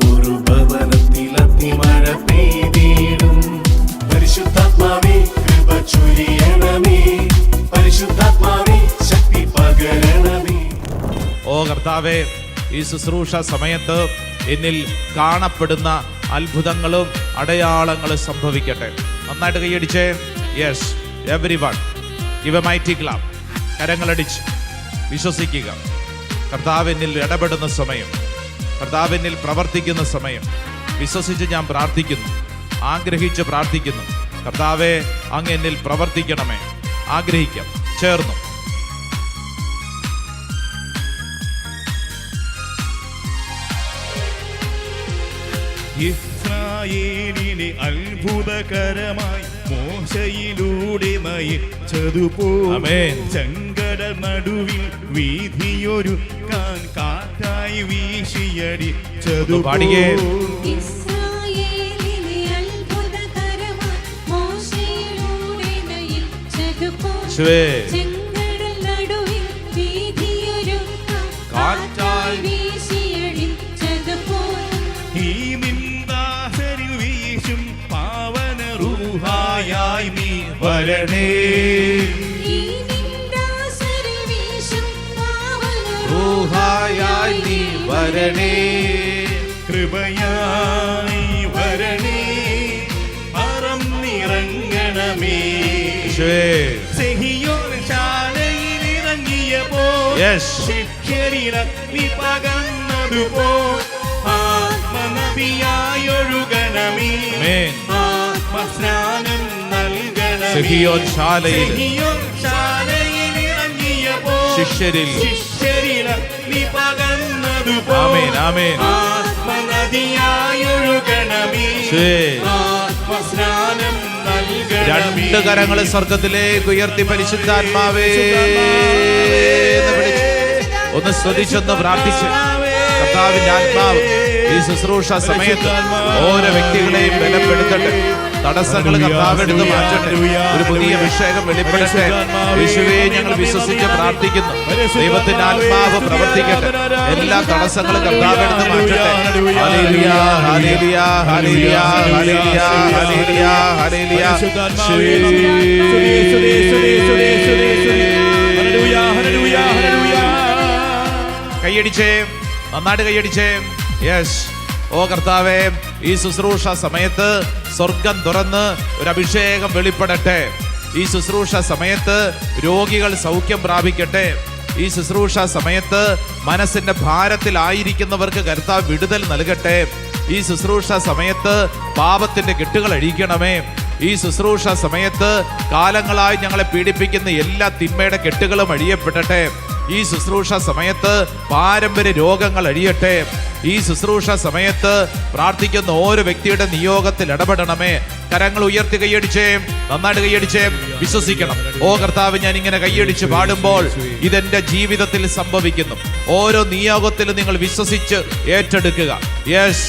ഒരു ഭവനത്തിൽ അഗ്നിമഴ പെയ്തിടും. പരിശുദ്ധാത്മാവേ കൃപ ചൊരിയണമേ, പരിശുദ്ധാത്മാവേ ശക്തി പകരണമേ. ഓ കർത്താവേ, ഈ ശുശ്രൂഷ സമയത്ത് എന്നിൽ കാണപ്പെടുന്ന അത്ഭുതങ്ങളും അടയാളങ്ങളും സംഭവിക്കട്ടെ. നന്നായിട്ട് കൈയടിച്ചേ. Yes, everyone give a mighty clap. കരങ്ങളടിച്ച് വിശ്വസിക്കുക. കർത്താവിനിൽ ഇടപെടുന്ന സമയം, കർത്താവിനിൽ പ്രവർത്തിക്കുന്ന സമയം വിശ്വസിച്ച് ഞാൻ പ്രാർത്ഥിക്കുന്നു, ആഗ്രഹിച്ച് പ്രാർത്ഥിക്കുന്നു. കർത്താവെ, അങ്ങ് എന്നിൽ പ്രവർത്തിക്കണമേ. ആഗ്രഹിക്കാം ചേർന്നു. ഇസ്രായേലിനെ അത്ഭുതകരമായി മോശയിലൂടെ നയിച്ചതുപോലെ ചെങ്കടൽ നടുവിൽ വീതിയൊരു കാറ്റായി വീശിയടിച്ചതുപോലെ വരണേ, റൂഹായായി നീ വരണേ, കൃപയായി വരണേ, പറന്നിറങ്ങണമേ. സിഹിയോൻ ശാലയിലിറങ്ങിയപ്പോൾ ശിക്ഷരിലഗ്നി പകർന്നതുപോൽ ആത്മനദിയായൊഴുകണമേ, ആത്മസ്നാനം സിഹിയോൻ ശാലയിൽ ശിഷ്യരിൽ ആമേൻ ആമേൻ രണ്ട് കരങ്ങൾ സ്വർഗത്തിലേക്ക് ഉയർത്തി പരിശുദ്ധാത്മാവേ ഒന്ന് സ്തുതിച്ചൊന്ന് പ്രാർത്ഥിച്ച് കർത്താവിന്റെ ആത്മാവ് ഈ ശുശ്രൂഷ സമയത്ത് ഓരോ വ്യക്തികളെയും ബലപ്പെടുത്തട്ടെ. തടസ്സങ്ങൾ കർത്താവ് എടുത്ത് മാറ്റട്ടെ. ഒരു പുതിയ അഭിഷേകം വെളിപ്പെടട്ടെ. യേശുവേ, ഞങ്ങൾ വിശ്വസിച്ച് പ്രാർത്ഥിക്കുന്നു. ദൈവത്തിന്റെ ആത്മാവ് പ്രവർത്തിക്കട്ടെ. എല്ലാ തടസ്സങ്ങളും കർത്താവ് എടുത്ത് മാറ്റട്ടെ. Hallelujah, hallelujah, hallelujah, hallelujah, hallelujah, hallelujah. കൈയടിച്ചേ, നന്നായിട്ട് കൈയടിച്ചേ. യെസ്. ഓ കർത്താവേ, ഈ ശുശ്രൂഷ സമയത്ത് സ്വർഗം തുറന്ന് ഒരു അഭിഷേകം വെളിപ്പെടട്ടെ. ഈ ശുശ്രൂഷ സമയത്ത് രോഗികൾ സൗഖ്യം പ്രാപിക്കട്ടെ. ഈ ശുശ്രൂഷ സമയത്ത് മനസ്സിന്റെ ഭാരത്തിലായിരിക്കുന്നവർക്ക് കർത്താവ് വിടുതൽ നൽകട്ടെ. ഈ ശുശ്രൂഷ സമയത്ത് പാപത്തിന്റെ കെട്ടുകൾ അഴിക്കണമേ. ഈ ശുശ്രൂഷ സമയത്ത് കാലങ്ങളായി ഞങ്ങളെ പീഡിപ്പിക്കുന്ന എല്ലാ തിന്മയുടെ കെട്ടുകളും അഴിയപ്പെടട്ടെ. ഈ ശുശ്രൂഷ സമയത്ത് പാരമ്പര്യ രോഗങ്ങൾ അഴിയട്ടെ. ഈ ശുശ്രൂഷ സമയത്ത് പ്രാർത്ഥിക്കുന്ന ഓരോ വ്യക്തിയുടെ നിയോഗത്തിൽ ഇടപെടണമേ. കരങ്ങൾ ഉയർത്തി കൈയടിച്ചേ, നന്നായിട്ട് കൈയടിച്ചേ. വിശ്വസിക്കണം. ഓ കർത്താവ്, ഞാൻ ഇങ്ങനെ കൈയടിച്ച് പാടുമ്പോൾ ഇതെന്റെ ജീവിതത്തിൽ സംഭവിക്കുന്നു. ഓരോ നിയോഗത്തിലും നിങ്ങൾ വിശ്വസിച്ച് ഏറ്റെടുക്കുക. Yes,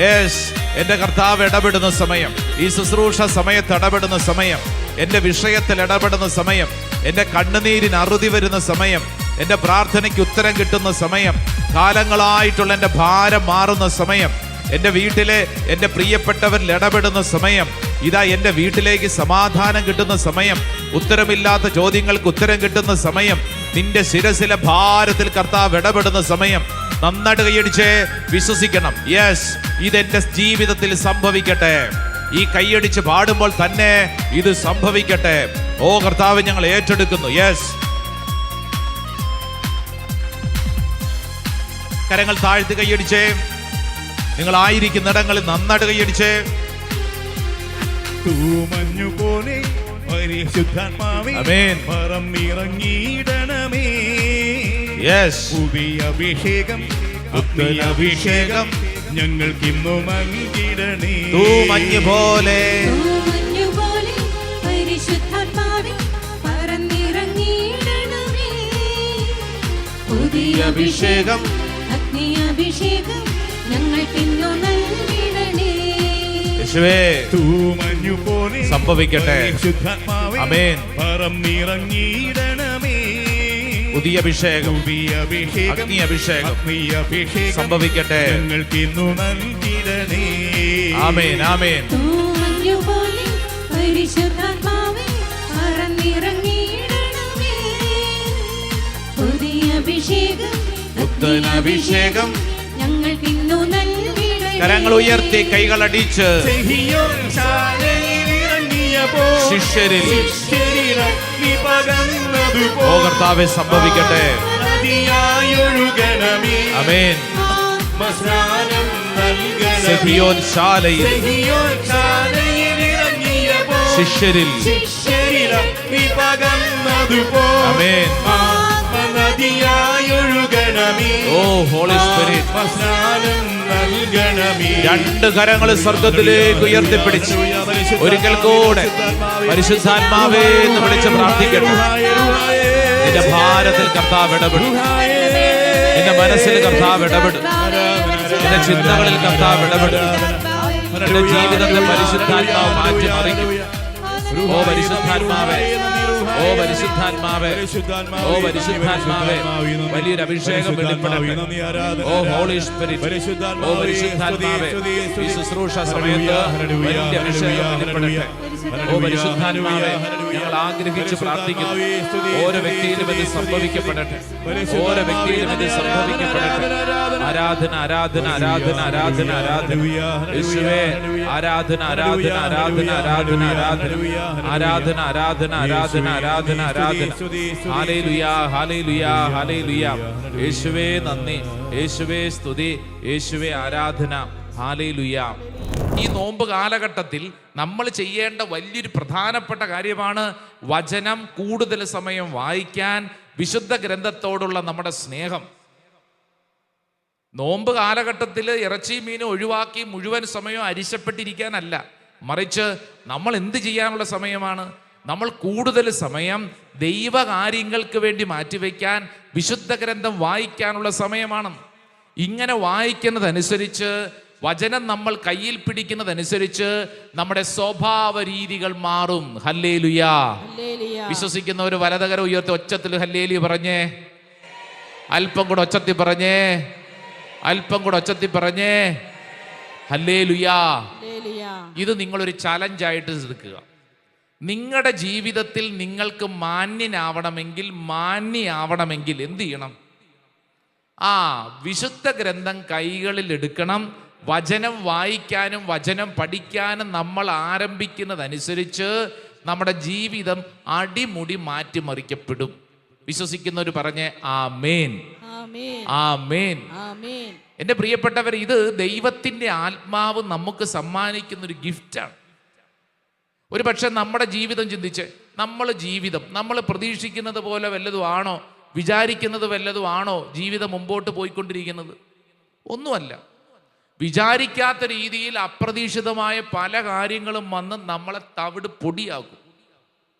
yes. എന്റെ കർത്താവ് ഇടപെടുന്ന സമയം, ഈ ശുശ്രൂഷ സമയത്ത് ഇടപെടുന്ന സമയം, എന്റെ വിഷയത്തിൽ ഇടപെടുന്ന സമയം, എന്റെ കണ്ണുനീരിന് അറുതി വരുന്ന സമയം, എന്റെ പ്രാർത്ഥനയ്ക്ക് ഉത്തരം കിട്ടുന്ന സമയം, കാലങ്ങളായിട്ടുള്ള എന്റെ ഭാരം മാറുന്ന സമയം, എന്റെ വീട്ടിലെ എന്റെ പ്രിയപ്പെട്ടവരിൽ ഇടപെടുന്ന സമയം, ഇതാ എന്റെ വീട്ടിലേക്ക് സമാധാനം കിട്ടുന്ന സമയം, ഉത്തരമില്ലാത്ത ചോദ്യങ്ങൾക്ക് ഉത്തരം കിട്ടുന്ന സമയം, നിന്റെ ശിരസിലെ ഭാരത്തിൽ കർത്താവ് ഇടപെടുന്ന സമയം. നന്നായിട്ട് കൈയടിച്ചേ, വിശ്വസിക്കണം. യെസ്, ഇതെന്റെ ജീവിതത്തിൽ സംഭവിക്കട്ടെ. ഈ കൈയടിച്ച് പാടുമ്പോൾ തന്നെ ഇത് സംഭവിക്കട്ടെ. ഓ കർത്താവ്, ഞങ്ങൾ ഏറ്റെടുക്കുന്നു. യെസ്. കരങ്ങൾ താഴ്ത്തി കൈയടിച്ചേ. നിങ്ങളായിരിക്കുന്നിടങ്ങളിൽ നന്നായിട്ട് കൈയടിച്ചേ. തൂമഞ്ഞുപോലെ പരിശുദ്ധാത്മാവേ പറന്നിറങ്ങിയിടണമേ. യെസ്. പുതിയ അഭിഷേകം, അഭിഷേകം ഞങ്ങൾക്കിന്നു നൽകിടണേ. തൂമഞ്ഞു പോലെ പരിശുദ്ധാത്മാവേ പറന്നിറങ്ങിയിടണമേ. പുതിയ അഭിഷേകം, അഗ്നിയഭിഷേകം ഞങ്ങൾക്കിന്നു നൽകിടണേ. യേശുവേ, തൂമഞ്ഞു പോലെ സംഭവിക്കട്ടെ. പരിശുദ്ധാത്മാവേ ആമേൻ. പറന്നിറങ്ങിയിടണമേ. പുതിയ അഭിഷേകം, പുതിയ അഭിഷേകം, അഗ്നി അഭിഷേകം അഗ്നിയഭിഷേകം സംഭവിക്കട്ടെ. ഞങ്ങൾക്ക് ഇന്നു നൽകിടണേ. ആമേൻ, ആമേൻ. തൂമഞ്ഞുപോലെ പരിശുദ്ധാത്മാവേ പറന്നിറങ്ങിയിടണമേ. പുതിയ അഭിഷേകം, പുത്തൻ അഭിഷേകം ഞങ്ങൾക്കിന്നു നൽകിടണമേ. കരങ്ങൾ ഉയർത്തി കൈകളടിച്ച് സിഹിയോൻ ശാലയിൽ ഇറങ്ങിയപ്പോൾ ശിഷ്യരിൽ അഗ്നി പകർന്നതുപോലെ ഓ കർത്താവേ സംഭവിക്കട്ടെ. നദിയായൊഴുകണമേ. ആമേൻ. ആത്മസ്നാനം നൽകണമേ. സിഹിയോൻ ശാലയിൽ സിഹിയോൻ ശാലയിൽ ഇറങ്ങിയപ്പോൾ ശിഷ്യരിൽ അഗ്നി പകർന്നതുപോലെ ആമേൻ. ആത്മനദിയായൊഴുകണമേ. ഓ ഹോളി സ്പിരിറ്റ്, ആത്മസ്നാനം നൽകണമേ. രണ്ട് കരങ്ങൾ സ്വർഗത്തിലേക്ക് ഉയർത്തിപ്പിടിച്ച് ഒരിക്കൽ കൂടെ പരിശുദ്ധാത്മാവേ എന്ന് വിളിച്ച് പ്രാർത്ഥിക്കട്ടെ. നിന്റെ ഭാരത്തിൽ കർത്താവ് ഇടപെടും, നിന്റെ മനസ്സിൽ കർത്താവ് ഇടപെടും, നിന്റെ ചിന്തകളിൽ കർത്താവ് ഇടപെടും, നിന്റെ ജീവിതത്തെ പരിശുദ്ധാത്മാവ് മാറ്റിമറിക്കും. ഓ പരിശുദ്ധാത്മാവേ, ഓ പരിശുദ്ധാത്മാവേ, ഓ പരിശുദ്ധാത്മാവേ, വലിയൊരു അഭിഷേകം വെളിപ്പെടട്ടെ. ഓ ഹോളി സ്പിരിറ്റ്, ഓ പരിശുദ്ധാത്മാവേ, ഈ ശുശ്രൂഷ സമയത്ത് വലിയ അഭിഷേകം വെളിപ്പെടട്ടെ. ഓ പരിശുദ്ധാത്മാവേ, ഞങ്ങൾ ആഗ്രഹിച്ച് പ്രാർത്ഥിക്കുന്നു. ഓരോ വ്യക്തിയിലും ഇത് സംഭവിക്കപ്പെടട്ടെ, ഓരോ വ്യക്തിയിലും ഇത് സംഭവിക്കപ്പെടട്ടെ. ആരാധന, ആരാധന, ആരാധന, ആരാധന, ആരാധന. യേശുവേ ആരാധന, ആരാധന, ആരാധന, ആരാധന, ആരാധന, ആരാധന, ആരാധന, ആരാധന, ആരാധന, ആരാധന. Hallelujah, hallelujah, hallelujah. യേശുവേ നന്ദി, യേശുവേ സ്തുതി, യേശുവേ ആരാധന. ഹല്ലേലൂയ. ഈ നോമ്പ് കാലഘട്ടത്തിൽ നമ്മൾ ചെയ്യേണ്ട വലിയൊരു പ്രധാനപ്പെട്ട കാര്യമാണ് വചനം കൂടുതൽ സമയം വായിക്കാൻ, വിശുദ്ധ ഗ്രന്ഥത്തോടുള്ള നമ്മുടെ സ്നേഹം. നോമ്പ് കാലഘട്ടത്തിൽ ഇറച്ചി മീൻ ഒഴിവാക്കി മുഴുവൻ സമയം അരിശപ്പെട്ടിരിക്കാനല്ല, മറിച്ച് നമ്മൾ എന്ത് ചെയ്യാനുള്ള സമയമാണ്? നമ്മൾ കൂടുതൽ സമയം ദൈവകാര്യങ്ങൾക്ക് വേണ്ടി മാറ്റിവെക്കാൻ, വിശുദ്ധ ഗ്രന്ഥം വായിക്കാനുള്ള സമയമാണ്. ഇങ്ങനെ വായിക്കുന്നതനുസരിച്ച്, വചനം നമ്മൾ കയ്യിൽ പിടിക്കുന്നതനുസരിച്ച് നമ്മുടെ സ്വഭാവ രീതികൾ മാറും. ഹല്ലേലൂയാ. വിശ്വസിക്കുന്നവർ വലതുകരം ഉയർത്തി ഒച്ചത്തിൽ ഹല്ലേലൂയ പറഞ്ഞേ. അല്പം കൂടെ ഒച്ചത്തിൽ പറഞ്ഞേ, അല്പം കൂടെ ഒച്ചത്തിൽ പറഞ്ഞേ. ഹല്ലേലൂയാ. ഇത് നിങ്ങളൊരു ചലഞ്ചായിട്ട് എടുക്കുക. നിങ്ങളുടെ ജീവിതത്തിൽ നിങ്ങൾക്ക് മാന്യനാവണമെങ്കിൽ എന്ത് ചെയ്യണം? വിശുദ്ധ ഗ്രന്ഥം കൈകളിൽ എടുക്കണം. വചനം വായിക്കാനും വചനം പഠിക്കാനും നമ്മൾ ആരംഭിക്കുന്നതനുസരിച്ച് നമ്മുടെ ജീവിതം അടിമുടി മാറ്റിമറിക്കപ്പെടും. വിശ്വസിക്കുന്നവർ പറഞ്ഞേ ആമേൻ, ആമേൻ. എൻ്റെ പ്രിയപ്പെട്ടവർ, ഇത് ദൈവത്തിൻ്റെ ആത്മാവ് നമുക്ക് സമ്മാനിക്കുന്ന ഒരു ഗിഫ്റ്റാണ്. ഒരു പക്ഷെ നമ്മുടെ ജീവിതം ചിന്തിച്ച്, നമ്മൾ പ്രതീക്ഷിക്കുന്നത് പോലെ വല്ലതും ആണോ, വിചാരിക്കുന്നത് വല്ലതും ആണോ ജീവിതം മുമ്പോട്ട് പോയിക്കൊണ്ടിരിക്കുന്നത്? ഒന്നുമല്ല. വിചാരിക്കാത്ത രീതിയിൽ അപ്രതീക്ഷിതമായ പല കാര്യങ്ങളും വന്ന് നമ്മളെ തവിട് പൊടിയാക്കും.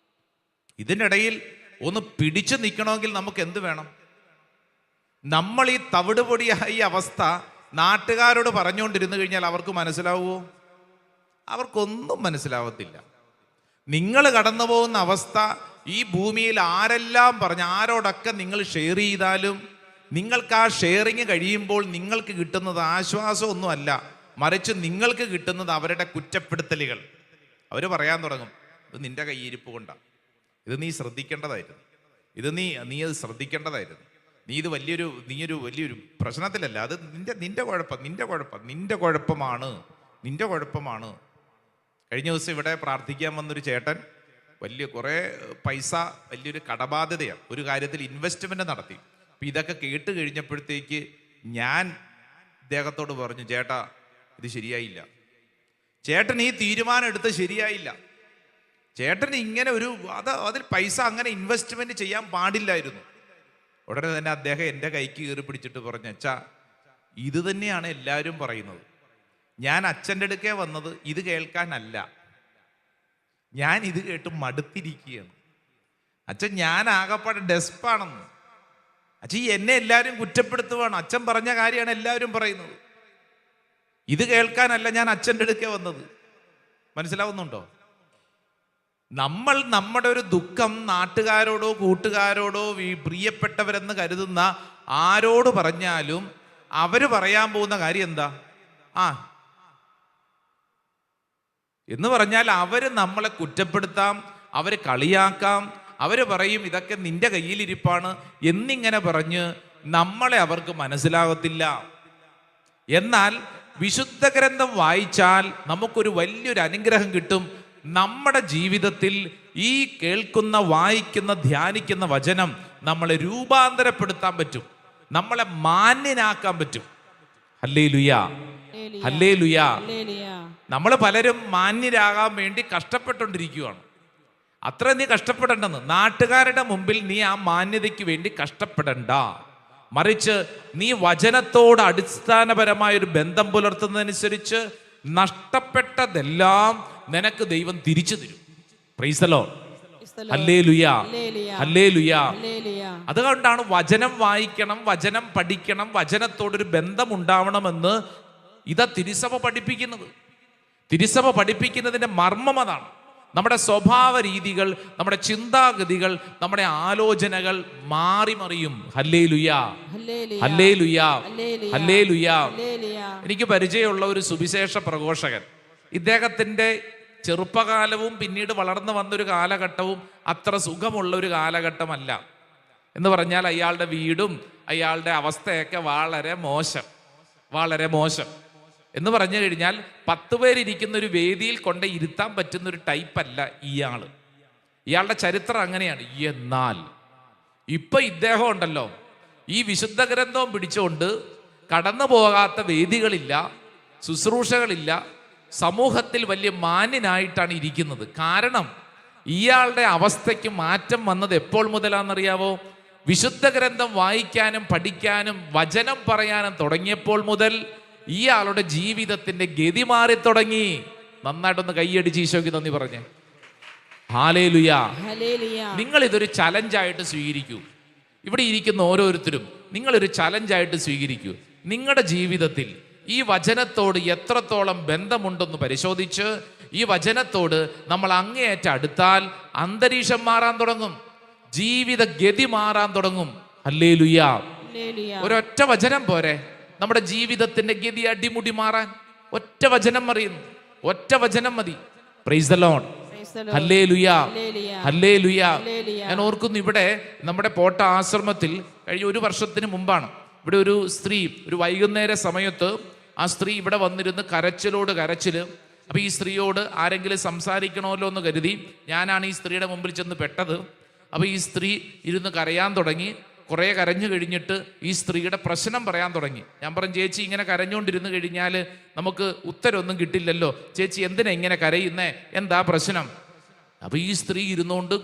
ഇതിനിടയിൽ ഒന്ന് പിടിച്ചു നിൽക്കണമെങ്കിൽ നമുക്ക് എന്ത് വേണം? നമ്മൾ ഈ തവിട് പൊടിയായ അവസ്ഥ നാട്ടുകാരോട് പറഞ്ഞുകൊണ്ടിരുന്നു കഴിഞ്ഞാൽ അവർക്ക് മനസ്സിലാവുമോ? അവർക്കൊന്നും മനസ്സിലാവത്തില്ല. നിങ്ങൾ കടന്നു പോകുന്ന അവസ്ഥ ഈ ഭൂമിയിൽ ആരെല്ലാം പറഞ്ഞ് ആരോടൊക്കെ നിങ്ങൾ ഷെയർ ചെയ്താലും നിങ്ങൾക്ക് ആ ഷെയറിങ് കഴിയുമ്പോൾ നിങ്ങൾക്ക് കിട്ടുന്നത് ആശ്വാസമൊന്നുമല്ല, മറിച്ച് നിങ്ങൾക്ക് കിട്ടുന്നത് അവരുടെ കുറ്റപ്പെടുത്തലുകൾ. അവർ പറയാൻ തുടങ്ങും, ഇത് നിന്റെ കയ്യിരിപ്പ് കൊണ്ടാണ്, ഇത് നീ ശ്രദ്ധിക്കേണ്ടതായിരുന്നു, ഇത് നീ അത് ശ്രദ്ധിക്കേണ്ടതായിരുന്നു, നീ ഒരു വലിയൊരു പ്രശ്നത്തിലല്ല, അത് നിന്റെ കുഴപ്പമാണ്. കഴിഞ്ഞ ദിവസം ഇവിടെ പ്രാർത്ഥിക്കാൻ വന്നൊരു ചേട്ടൻ കുറേ പൈസ, വലിയൊരു കടബാധ്യതയാണ്, ഒരു കാര്യത്തിൽ ഇൻവെസ്റ്റ്മെന്റ് നടത്തി. അപ്പം ഇതൊക്കെ കേട്ട് കഴിഞ്ഞപ്പോഴത്തേക്ക് ഞാൻ ഇദ്ദേഹത്തോട് പറഞ്ഞു, ചേട്ടാ ഇത് ശരിയായില്ല, ചേട്ടൻ ഈ തീരുമാനം എടുത്ത് ശരിയായില്ല, ചേട്ടന് ഇങ്ങനെ അതിൽ പൈസ അങ്ങനെ ഇൻവെസ്റ്റ്മെന്റ് ചെയ്യാൻ പാടില്ലായിരുന്നു. ഉടനെ തന്നെ അദ്ദേഹം എൻ്റെ കൈക്ക് കയറി പിടിച്ചിട്ട് പറഞ്ഞു, അച്ഛാ ഇത് തന്നെയാണ് എല്ലാവരും പറയുന്നത്, ഞാൻ അച്ഛൻ്റെ അടുക്കേ വന്നത് ഇത് കേൾക്കാനല്ല, ഞാൻ ഇത് കേട്ട് മടുത്തിരിക്കുകയാണ് അച്ഛൻ, ഞാൻ ആകപ്പാടെ ഡെസ്പാണെന്ന്. അച്ഛൻ എന്നെ എല്ലാവരും കുറ്റപ്പെടുത്തുവാണ്, അച്ഛൻ പറഞ്ഞ കാര്യമാണ് എല്ലാവരും പറയുന്നത്, ഇത് കേൾക്കാനല്ല ഞാൻ അച്ഛൻ്റെ അടുക്കേ വന്നത്. മനസ്സിലാവുന്നുണ്ടോ? നമ്മൾ നമ്മുടെ ഒരു ദുഃഖം നാട്ടുകാരോടോ കൂട്ടുകാരോടോ പ്രിയപ്പെട്ടവരെന്ന് കരുതുന്ന ആരോട് പറഞ്ഞാലും അവര് പറയാൻ പോകുന്ന കാര്യം എന്താ? എന്ന് പറഞ്ഞാൽ അവര് നമ്മളെ കുറ്റപ്പെടുത്താം, അവര് കളിയാക്കാം, അവര് പറയും ഇതൊക്കെ നിന്റെ കയ്യിലിരിപ്പാണ് എന്നിങ്ങനെ പറഞ്ഞ് നമ്മളെ അവർക്ക് മനസ്സിലാകത്തില്ല. എന്നാൽ വിശുദ്ധ ഗ്രന്ഥം വായിച്ചാൽ നമുക്കൊരു വലിയൊരു അനുഗ്രഹം കിട്ടും. നമ്മുടെ ജീവിതത്തിൽ ഈ കേൾക്കുന്ന, വായിക്കുന്ന, ധ്യാനിക്കുന്ന വചനം നമ്മളെ രൂപാന്തരപ്പെടുത്താൻ പറ്റും, നമ്മളെ മാന്യനാക്കാൻ പറ്റും. ഹല്ലേലൂയാ, ഹല്ലേലൂയാ. നമ്മൾ പലരും മാന്യരാകാൻ വേണ്ടി കഷ്ടപ്പെട്ടുകൊണ്ടിരിക്കുകയാണ്. അത്ര നീ കഷ്ടപ്പെടേണ്ടെന്ന്. നാട്ടുകാരുടെ മുമ്പിൽ നീ ആ മാന്യതയ്ക്ക് വേണ്ടി കഷ്ടപ്പെടണ്ട. മറിച്ച് നീ വചനത്തോട് അടിസ്ഥാനപരമായ ഒരു ബന്ധം പുലർത്തുന്നതനുസരിച്ച് നഷ്ടപ്പെട്ടതെല്ലാം നിനക്ക് ദൈവം തിരിച്ചു തരും. Praise the Lord. Hallelujah, hallelujah. അതുകൊണ്ടാണ് വചനം വായിക്കണം, വചനം പഠിക്കണം, വചനത്തോടൊരു ബന്ധം ഉണ്ടാവണമെന്ന് ഇതാ തിരുസഭ പഠിപ്പിക്കുന്നത്. തിരുസഭ പഠിപ്പിക്കുന്നതിന്റെ മർമ്മം അതാണ്. നമ്മുടെ സ്വഭാവ രീതികൾ, നമ്മുടെ ചിന്താഗതികൾ, നമ്മുടെ ആലോചനകൾ മാറി മറിയും. ഹല്ലേലൂയാ, ഹല്ലേലൂയാ, ഹല്ലേലൂയാ. എനിക്ക് പരിചയമുള്ള ഒരു സുവിശേഷ പ്രഘോഷകൻ, ഇദ്ദേഹത്തിന്റെ ചെറുപ്പകാലവും പിന്നീട് വളർന്നു വന്നൊരു കാലഘട്ടവും അത്ര സുഖമുള്ള ഒരു കാലഘട്ടമല്ല. എന്ന് പറഞ്ഞാൽ അയാളുടെ വീടും അയാളുടെ അവസ്ഥയൊക്കെ വളരെ മോശം, വളരെ മോശം. എന്ന് പറഞ്ഞു കഴിഞ്ഞാൽ 10 പേരിരിക്കുന്ന ഒരു വേദിയിൽ കൊണ്ട് ഇരുത്താൻ പറ്റുന്ന ഒരു ടൈപ്പല്ല ഇയാള്. ഇയാളുടെ ചരിത്രം അങ്ങനെയാണ്. എന്നാൽ ഇപ്പൊ ഇദ്ദേഹം ഉണ്ടല്ലോ, ഈ വിശുദ്ധ ഗ്രന്ഥവും പിടിച്ചുകൊണ്ട് കടന്നു പോകാത്ത വേദികളില്ല, ശുശ്രൂഷകളില്ല, സമൂഹത്തിൽ വലിയ മാന്യനായിട്ടാണ് ഇരിക്കുന്നത്. കാരണം ഇയാളുടെ അവസ്ഥയ്ക്ക് മാറ്റം വന്നത് എപ്പോൾ മുതലാണെന്നറിയാവോ? വിശുദ്ധ ഗ്രന്ഥം വായിക്കാനും പഠിക്കാനും വചനം പറയാനും തുടങ്ങിയപ്പോൾ മുതൽ ഇയാളുടെ ജീവിതത്തിന്റെ ഗതി മാറി തുടങ്ങി. നന്നായിട്ടൊന്ന് കൈയടിച്ച് ഈശോയ്ക്ക് നന്ദി പറഞ്ഞേ. ഹല്ലേലൂയാ. നിങ്ങൾ ഇതൊരു ചലഞ്ചായിട്ട് സ്വീകരിക്കൂ. ഇവിടെ ഇരിക്കുന്ന ഓരോരുത്തരും നിങ്ങളൊരു ചലഞ്ചായിട്ട് സ്വീകരിക്കൂ. നിങ്ങളുടെ ജീവിതത്തിൽ ഈ വചനത്തോട് എത്രത്തോളം ബന്ധമുണ്ടെന്ന് പരിശോധിച്ച് ഈ വചനത്തോട് നമ്മൾ അങ്ങേയറ്റം അടുത്താൽ അന്തരീക്ഷം മാറാൻ തുടങ്ങും, ജീവിത ഗതി മാറാൻ തുടങ്ങും. ഹല്ലേലൂയാ. ഒരൊറ്റ വചനം പോരെ നമ്മുടെ ജീവിതത്തിന്റെ ഗതി അടിമുടി മാറാൻ. ഒറ്റ വചനം അറിയുന്നു, ഒറ്റ വചനം മതി. Praise the Lord. Hallelujah, hallelujah. ഞാൻ ഓർക്കുന്നു, ഇവിടെ നമ്മുടെ പോട്ട ആശ്രമത്തിൽ കഴിഞ്ഞ 1 വർഷത്തിന് മുമ്പാണ് ഇവിടെ ഒരു സ്ത്രീ ഒരു വൈകുന്നേര സമയത്ത് ആ സ്ത്രീ ഇവിടെ വന്നിരുന്ന് കരച്ചിലോട് കരച്ചില്. അപ്പൊ ഈ സ്ത്രീയോട് ആരെങ്കിലും സംസാരിക്കണമല്ലോ എന്ന് കരുതി ഞാനാണ് ഈ സ്ത്രീയുടെ മുമ്പിൽ ചെന്ന് പെട്ടത്. അപ്പൊ ഈ സ്ത്രീ ഇരുന്ന് കരയാൻ തുടങ്ങി. കുറെ കരഞ്ഞു കഴിഞ്ഞിട്ട് ഈ സ്ത്രീയുടെ പ്രശ്നം പറയാൻ തുടങ്ങി. ഞാൻ പറഞ്ഞു, ചേച്ചി ഇങ്ങനെ കരഞ്ഞുകൊണ്ടിരുന്ന് കഴിഞ്ഞാൽ നമുക്ക് ഉത്തരവൊന്നും കിട്ടില്ലല്ലോ, ചേച്ചി എന്തിനാ ഇങ്ങനെ കരയുന്നേ, എന്താ പ്രശ്നം? അപ്പൊ ഈ സ്ത്രീ ഇരുന്നുകൊണ്ട്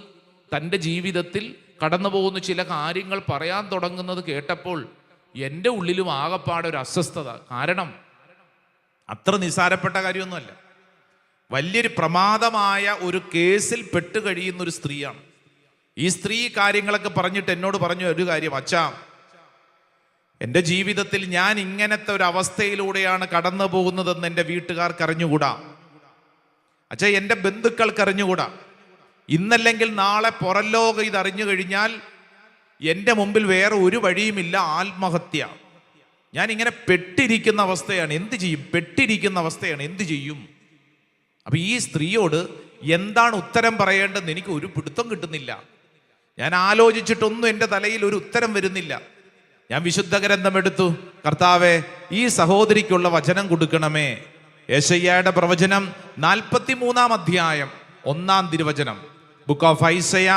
തൻ്റെ ജീവിതത്തിൽ കടന്നു പോകുന്ന ചില കാര്യങ്ങൾ പറയാൻ തുടങ്ങുന്നത് കേട്ടപ്പോൾ എൻ്റെ ഉള്ളിലും ആകപ്പാടെ ഒരു അസ്വസ്ഥത. കാരണം അത്ര നിസ്സാരപ്പെട്ട കാര്യമൊന്നുമല്ല, വലിയൊരു പ്രമാദമായ ഒരു കേസിൽ പെട്ട് കഴിയുന്ന ഒരു സ്ത്രീയാണ്. ഈ സ്ത്രീ കാര്യങ്ങളൊക്കെ പറഞ്ഞിട്ട് എന്നോട് പറഞ്ഞു ഒരു കാര്യം, അച്ഛാ, എൻ്റെ ജീവിതത്തിൽ ഞാൻ ഇങ്ങനത്തെ ഒരു അവസ്ഥയിലൂടെയാണ് കടന്നു പോകുന്നതെന്ന് എൻ്റെ വീട്ടുകാർക്ക് അറിഞ്ഞുകൂടാ, അച്ഛാ, എൻ്റെ ബന്ധുക്കൾക്ക് അറിഞ്ഞുകൂടാ. ഇന്നല്ലെങ്കിൽ നാളെ പുറംലോകം ഇതറിഞ്ഞു കഴിഞ്ഞാൽ എൻ്റെ മുമ്പിൽ വേറെ ഒരു വഴിയുമില്ല, ആത്മഹത്യ. ഞാൻ ഇങ്ങനെ പെട്ടിരിക്കുന്ന അവസ്ഥയാണ്, എന്ത് ചെയ്യും? പെട്ടിരിക്കുന്ന അവസ്ഥയാണ്, എന്ത് ചെയ്യും? അപ്പൊ ഈ സ്ത്രീയോട് എന്താണ് ഉത്തരം പറയേണ്ടതെന്ന് എനിക്ക് ഒരു പിടുത്തം കിട്ടുന്നില്ല. ഞാൻ ആലോചിച്ചിട്ടൊന്നും എൻ്റെ തലയിൽ ഒരു ഉത്തരം വരുന്നില്ല. ഞാൻ വിശുദ്ധ ഗ്രന്ഥം എടുത്തു. കർത്താവേ, ഈ സഹോദരിക്കുള്ള വചനം കൊടുക്കണമേ. യെശയ്യായുടെ പ്രവചനം 43-ാം അധ്യായം 1-ാം തിരുവചനം. Book of Isaiah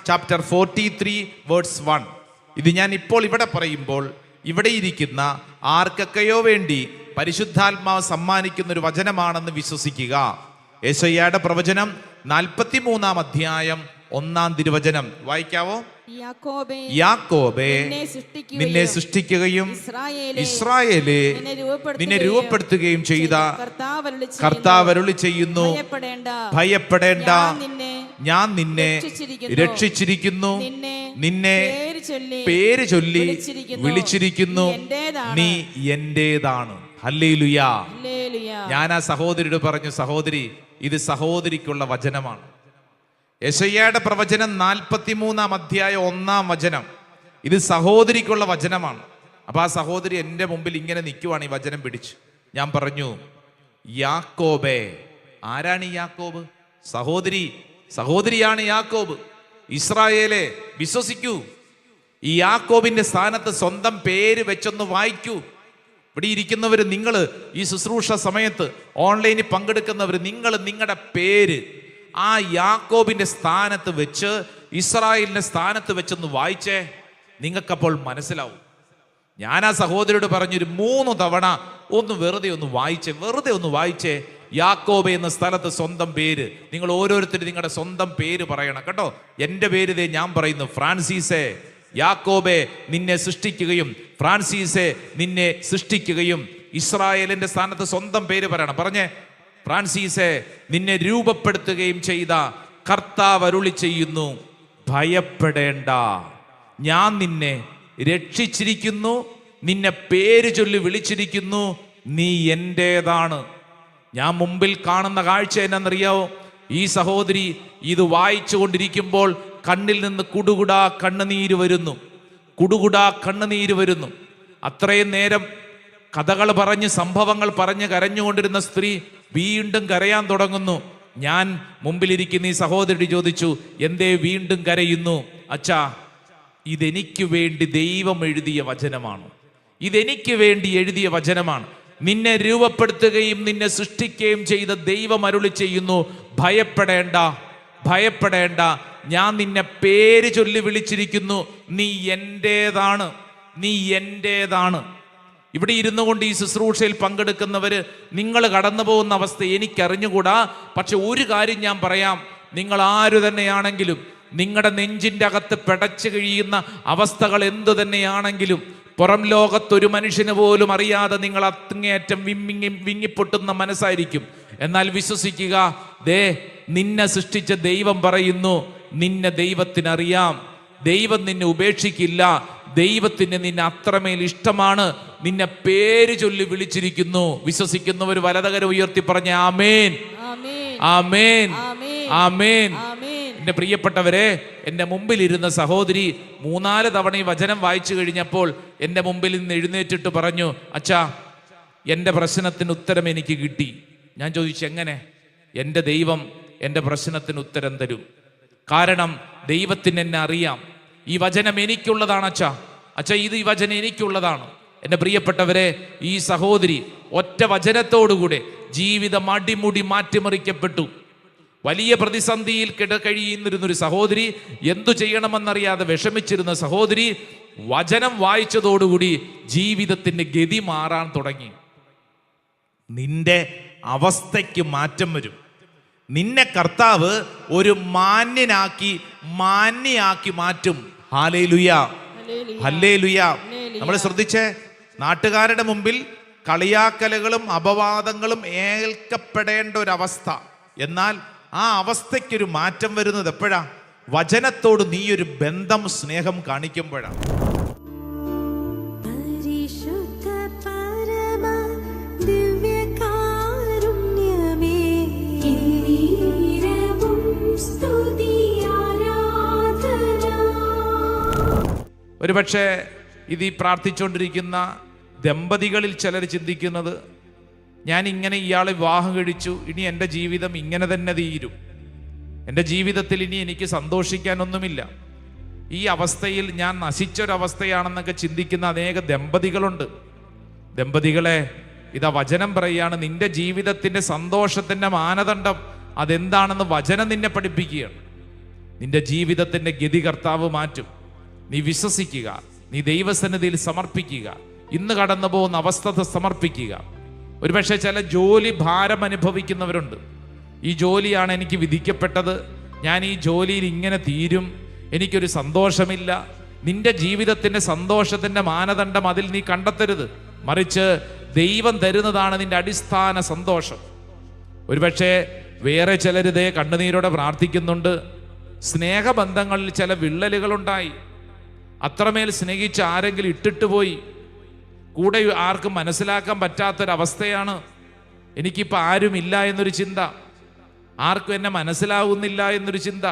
chapter 43 verse 1. ഇത് ഞാൻ ഇപ്പോൾ ഇവിടെ പറയുമ്പോൾ ഇവിടെ ഇരിക്കുന്ന ആർക്കൊക്കെയോ വേണ്ടി പരിശുദ്ധാത്മാവ് സമ്മാനിക്കുന്ന ഒരു വചനമാണെന്ന് വിശ്വസിക്കുക. യെശയ്യായുടെ പ്രവചനം 43-ാം അധ്യായം 1-ാം തിരുവചനം വായിക്കാവോ? യാക്കോബേ, നിന്നെ സൃഷ്ടിക്കുകയും ഇസ്രായേലേ, നിന്നെ രൂപപ്പെടുത്തുകയും ചെയ്ത കർത്താവ് അരുളി ചെയ്യുന്നു, ഭയപ്പെടേണ്ട, ഞാൻ നിന്നെ രക്ഷിച്ചിരിക്കുന്നു, നിന്നെ പേര് ചൊല്ലി വിളിച്ചിരിക്കുന്നു, നീ എന്റേതാണ്. ഹല്ലേലൂയാ. ഞാൻ ആ സഹോദരിയോട് പറഞ്ഞു, സഹോദരി, ഇത് സഹോദരിക്കുള്ള വചനമാണ്. യെശയ്യായുടെ പ്രവചനം 43-ാം അധ്യായം 1-ാം വചനം. ഇത് സഹോദരിക്കുള്ള വചനമാണ്. അപ്പൊ ആ സഹോദരി എൻ്റെ മുമ്പിൽ ഇങ്ങനെ നിൽക്കുവാണ് ഈ വചനം പിടിച്ച്. ഞാൻ പറഞ്ഞു, യാക്കോബേ. ആരാണ് ഈ യാക്കോബ്? സഹോദരിയാണ് യാക്കോബ്. ഇസ്രായേലെ വിശ്വസിക്കൂ. ഈ യാക്കോബിന്റെ സ്ഥാനത്ത് സ്വന്തം പേര് വെച്ചൊന്ന് വായിക്കൂ. ഇവിടെ ഇരിക്കുന്നവർ, നിങ്ങൾ ഈ ശുശ്രൂഷ സമയത്ത് ഓൺലൈനിൽ പങ്കെടുക്കുന്നവർ, നിങ്ങൾ നിങ്ങളുടെ പേര് ആ യാക്കോബിന്റെ സ്ഥാനത്ത് വെച്ച്, ഇസ്രായേലിന്റെ സ്ഥാനത്ത് വെച്ചൊന്ന് വായിച്ചേ. നിങ്ങൾക്കപ്പോൾ മനസ്സിലാവും. ഞാൻ ആ സഹോദരിയോട് പറഞ്ഞൊരു 3 തവണ വെറുതെ ഒന്ന് വായിച്ചേ. യാക്കോബ് എന്ന സ്ഥലത്ത് സ്വന്തം പേര്. നിങ്ങൾ ഓരോരുത്തരും നിങ്ങളുടെ സ്വന്തം പേര് പറയണം കേട്ടോ. എൻ്റെ പേര് ദേ ഞാൻ പറയുന്നു, ഫ്രാൻസിസേ. യാക്കോബെ നിന്നെ സൃഷ്ടിക്കുകയും ഫ്രാൻസിസെ നിന്നെ സൃഷ്ടിക്കുകയും. ഇസ്രായേലിന്റെ സ്ഥാനത്ത് സ്വന്തം പേര് പറയണം. പറഞ്ഞേ, ഫ്രാൻസിസെ നിന്നെ രൂപപ്പെടുത്തുകയും ചെയ്ത കർത്താവ് അരുളി ചെയ്യുന്നു, ഭയപ്പെടേണ്ട, ഞാൻ നിന്നെ രക്ഷിച്ചിരിക്കുന്നു, നിന്നെ പേര് ചൊല്ലി വിളിച്ചിരിക്കുന്നു, നീ എൻ്റേതാണ്. ഞാൻ മുമ്പിൽ കാണുന്ന കാഴ്ച എന്നറിയാവോ? ഈ സഹോദരി ഇത് വായിച്ചു കൊണ്ടിരിക്കുമ്പോൾ കണ്ണിൽ നിന്ന് കുടുകുടാ കണ്ണുനീര് വരുന്നു. അത്രയും നേരം കഥകൾ പറഞ്ഞ് സംഭവങ്ങൾ പറഞ്ഞ് കരഞ്ഞുകൊണ്ടിരുന്ന സ്ത്രീ വീണ്ടും കരയാൻ തുടങ്ങുന്നു. ഞാൻ മുമ്പിലിരിക്കുന്ന ഈ സഹോദരി ചോദിച്ചു, എന്തേ വീണ്ടും കരയുന്നു? അച്ഛാ, ഇതെനിക്ക് വേണ്ടി ദൈവം എഴുതിയ വചനമാണ്. ഇതെനിക്ക് വേണ്ടി എഴുതിയ വചനമാണ്. നിന്നെ രൂപപ്പെടുത്തുകയും നിന്നെ സൃഷ്ടിക്കുകയും ചെയ്ത ദൈവം അരുളി ചെയ്യുന്നു, ഭയപ്പെടേണ്ട, ഞാൻ നിന്നെ പേര് ചൊല്ലി വിളിച്ചിരിക്കുന്നു, നീ എൻ്റേതാണ്. ഇവിടെ ഇരുന്നു കൊണ്ട് ഈ ശുശ്രൂഷയിൽ പങ്കെടുക്കുന്നവര്, നിങ്ങൾ കടന്നു പോകുന്ന അവസ്ഥ എനിക്കറിഞ്ഞുകൂടാ. പക്ഷെ ഒരു കാര്യം ഞാൻ പറയാം, നിങ്ങൾ ആരു തന്നെയാണെങ്കിലും, നിങ്ങളുടെ നെഞ്ചിൻ്റെ അകത്ത് പിടച്ചു കഴിയുന്ന അവസ്ഥകൾ എന്തു തന്നെയാണെങ്കിലും, പുറം ലോകത്തൊരു മനുഷ്യന് പോലും അറിയാതെ നിങ്ങൾ അങ്ങേയറ്റം വിങ്ങിപ്പൊട്ടുന്ന മനസ്സായിരിക്കും. എന്നാൽ വിശ്വസിക്കുക, നിന്നെ സൃഷ്ടിച്ച ദൈവം പറയുന്നു, നിന്നെ ദൈവത്തിനറിയാം, ദൈവം നിന്നെ ഉപേക്ഷിക്കില്ല, ദൈവത്തിന് നിന്നെ അത്രമേൽ ഇഷ്ടമാണ്, നിന്നെ പേര് ചൊല്ലി വിളിച്ചിരിക്കുന്നു. വിശ്വസിക്കുന്നവർ വലതുകരം ഉയർത്തി പറഞ്ഞ ആമേൻ, ആമേൻ, ആമേൻ. എൻ്റെ പ്രിയപ്പെട്ടവരെ, എൻ്റെ മുമ്പിൽ ഇരുന്ന സഹോദരി 3-4 തവണ ഈ വചനം വായിച്ചു കഴിഞ്ഞപ്പോൾ എൻ്റെ മുമ്പിൽ നിന്ന് എഴുന്നേറ്റിട്ട് പറഞ്ഞു, അച്ഛാ, എൻ്റെ പ്രശ്നത്തിന് ഉത്തരം എനിക്ക് കിട്ടി. ഞാൻ ചോദിച്ചു, എങ്ങനെ? എൻ്റെ ദൈവം എൻ്റെ പ്രശ്നത്തിന് ഉത്തരം തരും. കാരണം ദൈവത്തിന് എന്നെ അറിയാം. ഈ വചനം എനിക്കുള്ളതാണ് അച്ഛാ, ഈ വചനം എനിക്കുള്ളതാണ്. എൻ്റെ പ്രിയപ്പെട്ടവരെ, ഈ സഹോദരി ഒറ്റ വചനത്തോടുകൂടെ ജീവിതം അടിമുടി മാറ്റിമറിക്കപ്പെട്ടു. വലിയ പ്രതിസന്ധിയിൽ കഴിയുന്നിരുന്നൊരു സഹോദരി, എന്തു ചെയ്യണമെന്നറിയാതെ വിഷമിച്ചിരുന്ന സഹോദരി വചനം വായിച്ചതോടുകൂടി ജീവിതത്തിൻ്റെ ഗതി മാറാൻ തുടങ്ങി. നിന്റെ അവസ്ഥയ്ക്ക് മാറ്റം വരും. നിന്നെ കർത്താവ് ഒരു മാന്യയാക്കി മാറ്റും. Hallelujah, hallelujah. നമ്മൾ ശ്രദ്ധിച്ചേ, നാട്ടുകാരുടെ മുമ്പിൽ കളിയാക്കലുകളും അപവാദങ്ങളും ഏൽക്കപ്പെടേണ്ട ഒരവസ്ഥ. എന്നാൽ ആ അവസ്ഥയ്ക്കൊരു മാറ്റം വരുന്നത് എപ്പോഴാ? വചനത്തോട് നീ ഒരു ബന്ധം, സ്നേഹം കാണിക്കുമ്പോഴാണ്. ഒരുപക്ഷെ ഇത് ഈ പ്രാർത്ഥിച്ചുകൊണ്ടിരിക്കുന്ന ദമ്പതികളിൽ ചിലർ ചിന്തിക്കുന്നത്, ഞാൻ ഇങ്ങനെ ഇയാളെ വിവാഹം കഴിച്ചു, ഇനി എൻ്റെ ജീവിതം ഇങ്ങനെ തന്നെ തീരും, എൻ്റെ ജീവിതത്തിൽ ഇനി എനിക്ക് സന്തോഷിക്കാനൊന്നുമില്ല, ഈ അവസ്ഥയിൽ ഞാൻ നശിച്ചൊരവസ്ഥയാണെന്നൊക്കെ ചിന്തിക്കുന്ന അനേക ദമ്പതികളുണ്ട്. ദമ്പതികളെ, ഇതാ വചനം പറയുകയാണ്, നിന്റെ ജീവിതത്തിൻ്റെ സന്തോഷത്തിൻ്റെ മാനദണ്ഡം അതെന്താണെന്ന് വചനം നിന്നെ പഠിപ്പിക്കുകയാണ്. നിന്റെ ജീവിതത്തിൻ്റെ ഗതി കർത്താവ് മാറ്റും. നീ വിശ്വസിക്കുക, നീ ദൈവസന്നിധിയിൽ സമർപ്പിക്കുക, ഇന്ന് കടന്നു പോകുന്ന അവസ്ഥ സമർപ്പിക്കുക. ഒരുപക്ഷെ ചില ജോലി ഭാരം അനുഭവിക്കുന്നവരുണ്ട്. ഈ ജോലിയാണ് എനിക്ക് വിധിക്കപ്പെട്ടത്, ഞാൻ ഈ ജോലിയിൽ ഇങ്ങനെ തീരും, എനിക്കൊരു സന്തോഷമില്ല. നിന്റെ ജീവിതത്തിൻ്റെ സന്തോഷത്തിൻ്റെ മാനദണ്ഡം അതിൽ നീ കണ്ടെത്തരുത്. മറിച്ച് ദൈവം തരുന്നതാണ് നിന്റെ അടിസ്ഥാന സന്തോഷം. ഒരുപക്ഷെ വേറെ ചിലരിതേ കണ്ണുനീരോടെ പ്രാർത്ഥിക്കുന്നുണ്ട്. സ്നേഹബന്ധങ്ങളിൽ ചില വിള്ളലുകളുണ്ടായി. അത്രമേൽ സ്നേഹിച്ച് ആരെങ്കിലും ഇട്ടിട്ട് പോയി, കൂടെ ആർക്കും മനസ്സിലാക്കാൻ പറ്റാത്തൊരവസ്ഥയാണ്. എനിക്കിപ്പോൾ ആരുമില്ല എന്നൊരു ചിന്ത. ആർക്കും എന്നെ മനസ്സിലാവുന്നില്ല എന്നൊരു ചിന്ത.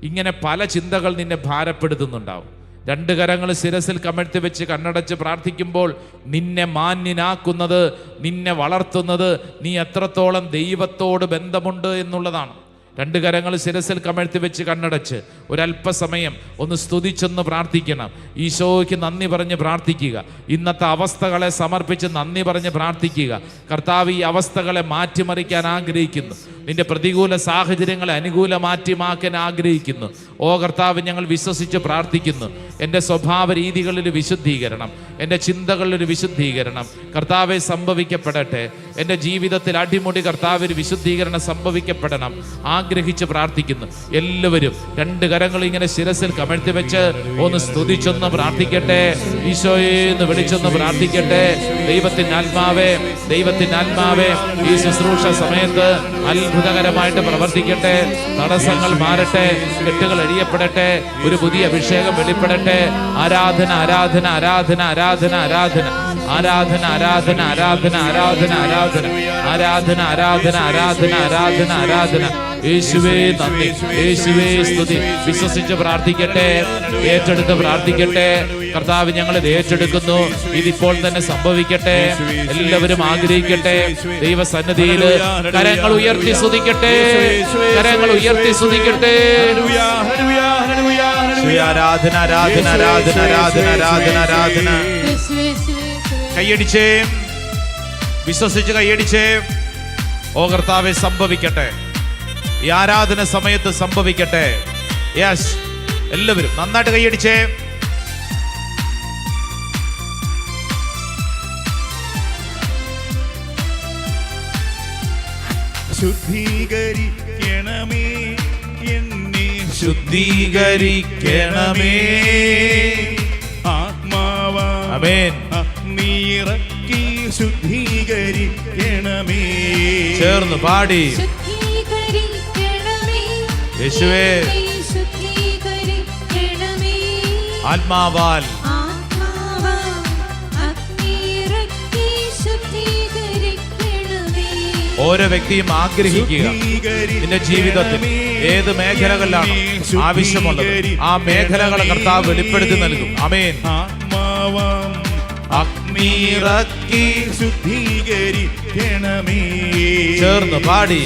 ഇങ്ങനെ പല ചിന്തകൾ നിന്നെ ഭാരപ്പെടുത്തുന്നുണ്ടാവും. 2 കരങ്ങൾ ശിരസിൽ കമഴ്ത്തി വെച്ച് കണ്ണടച്ച് പ്രാർത്ഥിക്കുമ്പോൾ നിന്നെ മാന്യനാക്കുന്നത്, നിന്നെ വളർത്തുന്നത് നീ എത്രത്തോളം ദൈവത്തോട് ബന്ധമുണ്ട് എന്നുള്ളതാണ്. 2 കരങ്ങൾ ശിരസിൽ കമഴ്ത്തി വെച്ച് കണ്ണടച്ച് ഒരല്പസമയം ഒന്ന് സ്തുതിച്ചൊന്ന് പ്രാർത്ഥിക്കണം. ഈശോയ്ക്ക് നന്ദി പറഞ്ഞ് പ്രാർത്ഥിക്കുക. ഇന്നത്തെ അവസ്ഥകളെ സമർപ്പിച്ച് നന്ദി പറഞ്ഞ് പ്രാർത്ഥിക്കുക. കർത്താവ് ഈ അവസ്ഥകളെ മാറ്റിമറിക്കാൻ ആഗ്രഹിക്കുന്നു. നിന്റെ പ്രതികൂല സാഹചര്യങ്ങളെ അനുകൂലമാക്കാൻ ആഗ്രഹിക്കുന്നു. ഓ കർത്താവ്, ഞങ്ങൾ വിശ്വസിച്ച് പ്രാർത്ഥിക്കുന്നു. എൻ്റെ സ്വഭാവ രീതികളിൽ വിശുദ്ധീകരണം, എൻ്റെ ചിന്തകളിൽ വിശുദ്ധീകരണം കർത്താവെ സംഭവിക്കപ്പെടട്ടെ. എൻ്റെ ജീവിതത്തിൽ അടിമുടി കർത്താവിന് വിശുദ്ധീകരണം സംഭവിക്കപ്പെടണം ആഗ്രഹിച്ച് പ്രാർത്ഥിക്കുന്നു. എല്ലാവരും 2 കരങ്ങൾ ഇങ്ങനെ ശിരസിൽ കമഴ്ത്തി വെച്ച് ഒന്ന് സ്തുതിച്ചൊന്ന് പ്രാർത്ഥിക്കട്ടെ. ഈശോയെ എന്ന് വിളിച്ചൊന്ന് പ്രാർത്ഥിക്കട്ടെ. ദൈവത്തിൻ്റെ ആത്മാവേ, ദൈവത്തിൻ്റെ ആത്മാവേ, ഈ ശുശ്രൂഷ സമയത്ത് അത്ഭുതകരമായിട്ട് പ്രവർത്തിക്കട്ടെ. തടസ്സങ്ങൾ മാറട്ടെ, കെട്ടുകൾ അഴിയപ്പെടട്ടെ, ഒരു പുതിയ അഭിഷേകം വെളിപ്പെടട്ടെ. ആരാധന ആരാധന ആരാധന ആരാധന ആരാധന ആരാധന ആരാധന ആരാധന ആരാധന ആരാധന ആരാധന ആരാധന ആരാധന ആരാധന ആരാധന. യേശുവേ നന്ദി, യേശുവേ സ്തുതി. വിശ്വസിച്ച് പ്രാർത്ഥിക്കട്ടെ, ഏറ്റെടുത്ത് പ്രാർത്ഥിക്കട്ടെ. കർത്താവ്, ഞങ്ങളിത് ഏറ്റെടുക്കുന്നു. ഇതിപ്പോൾ തന്നെ സംഭവിക്കട്ടെ. എല്ലാവരും ആഗ്രഹിക്കട്ടെ. ദൈവസന്നിധിയിൽ കരങ്ങൾ ഉയർത്തി സ്തുതിക്കട്ടെ, കരങ്ങൾ ഉയർത്തി സ്തുതിക്കട്ടെ. ആരാധന ആരാധന ആരാധന ആരാധന ആരാധന ആരാധന. കൈയടിച്ചേ, വിശ്വസിച്ച് കൈയടിച്ചേ. ഓ കർത്താവെ, സംഭവിക്കട്ടെ. ഈ ആരാധന സമയത്ത് സംഭവിക്കട്ടെ. യെസ്, എല്ലാവരും നന്നായിട്ട് കൈയടിച്ചേ. ശുദ്ധീകരിക്കണമേ എന്നെ, ശുദ്ധീകരിക്കണമേ. ആത്മാവാ ആമേൻ. നീറക്കി ശുദ്ധീകരിക്കണമേ. ചേർന്ന് പാടി. യേശുവേ, ആത്മാവാൽ ഓരോ വ്യക്തിയും ആഗ്രഹിക്കുക. നിന്റെ ജീവിതത്തിൽ ഏത് മേഖലകളിലാണ് ആവശ്യമുള്ളത് ആ മേഖലകളെ കർത്താവ് വെളിപ്പെടുത്തി നൽകും. ആമേൻ. ആത്മാവാം അഗ്നിറക്കി ശുദ്ധീകരിക്കണമേ. ചേർന്ന് പാടി.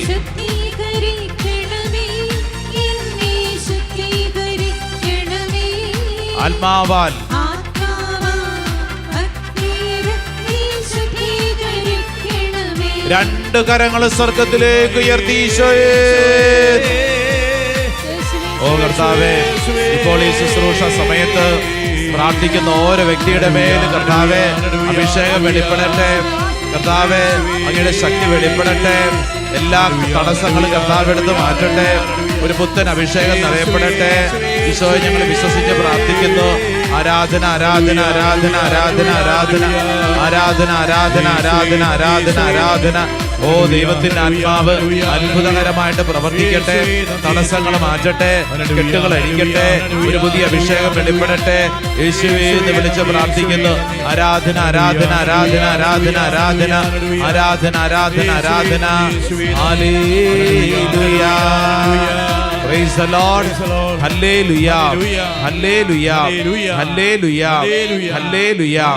ആത്മാവാൽ 2 കരങ്ങൾ സ്വർഗത്തിലേക്ക് ഉയർത്തി ഈശോയേ. ഓ കർത്താവേ, ഇപ്പോൾ ഈ ശുശ്രൂഷ സമയത്ത് പ്രാർത്ഥിക്കുന്ന ഓരോ വ്യക്തിയുടെ മേൽ കർത്താവേ അഭിഷേകം വെളിപ്പെടട്ടെ. കർത്താവേ, അങ്ങയുടെ ശക്തി വെളിപ്പെടട്ടെ. എല്ലാ തടസ്സങ്ങളും കർത്താവ് എടുത്ത് മാറ്റട്ടെ. ഒരു പുത്തൻ അഭിഷേകം നിറയപ്പെടട്ടെ. ഈശോയെ ഞങ്ങൾ വിശ്വസിച്ച് പ്രാർത്ഥിക്കുന്നു. ആരാധന ആരാധന ആരാധന ആരാധന ആരാധന ആരാധന ആരാധന ആരാധന ആരാധന ആരാധന. ഓ ദൈവത്തിന്റെ ആത്മാവ് അത്ഭുതകരമായിട്ട് പ്രവർത്തിക്കട്ടെ. തടസ്സങ്ങൾ മാറ്റട്ടെ, കെട്ടുകൾ അഴിക്കട്ടെ, ഒരു പുതിയ അഭിഷേകം വെളിപ്പെടട്ടെ. യേശുവേ എന്ന് വിളിച്ച് പ്രാർത്ഥിക്കുന്നു. ആരാധന ആരാധന ആരാധന ആരാധന ആരാധന ആരാധന ആരാധന ആരാധന. Hallelujah. Praise the Lord. Hallelujah. Hallelujah. Hallelujah. Hallelujah.